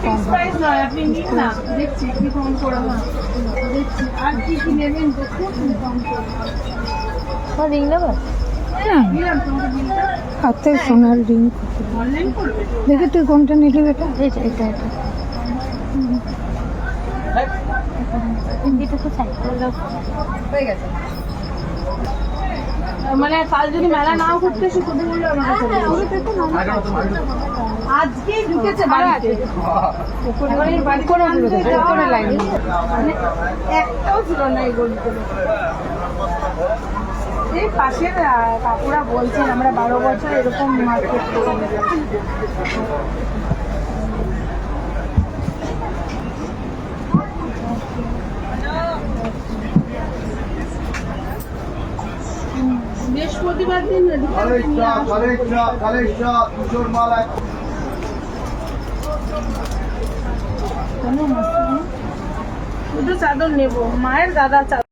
Fix price নয়, আপনি নিন না, দেখছি কি কম করে না, দেখছি আর কি কি নেবেন দেখুন, কম করে রিং নেবেন। নিলাম তোমাকে বিলটা, হাতে সোনার রিং। অনলাইন করবে। দেখে তুই কোনটা নিলি বেটা? এটা এটা এটা তো সাইড করে দাও, হয়ে গেছে। মানে কাল যদি মেলা নাও করতে এসে কোথায় বললো আমাকে আজকেই ঢুকেছে বাড়িতে, মানে একটাও ছিল না এই গলিগুলো। এই পাশের কাকুরা বলছেন আমরা 12 বছর এরকম মার্কেট করি। বৃহস্পতিবার দিন দুটো চাদর নেবো, মায়ের দাদা চাদর।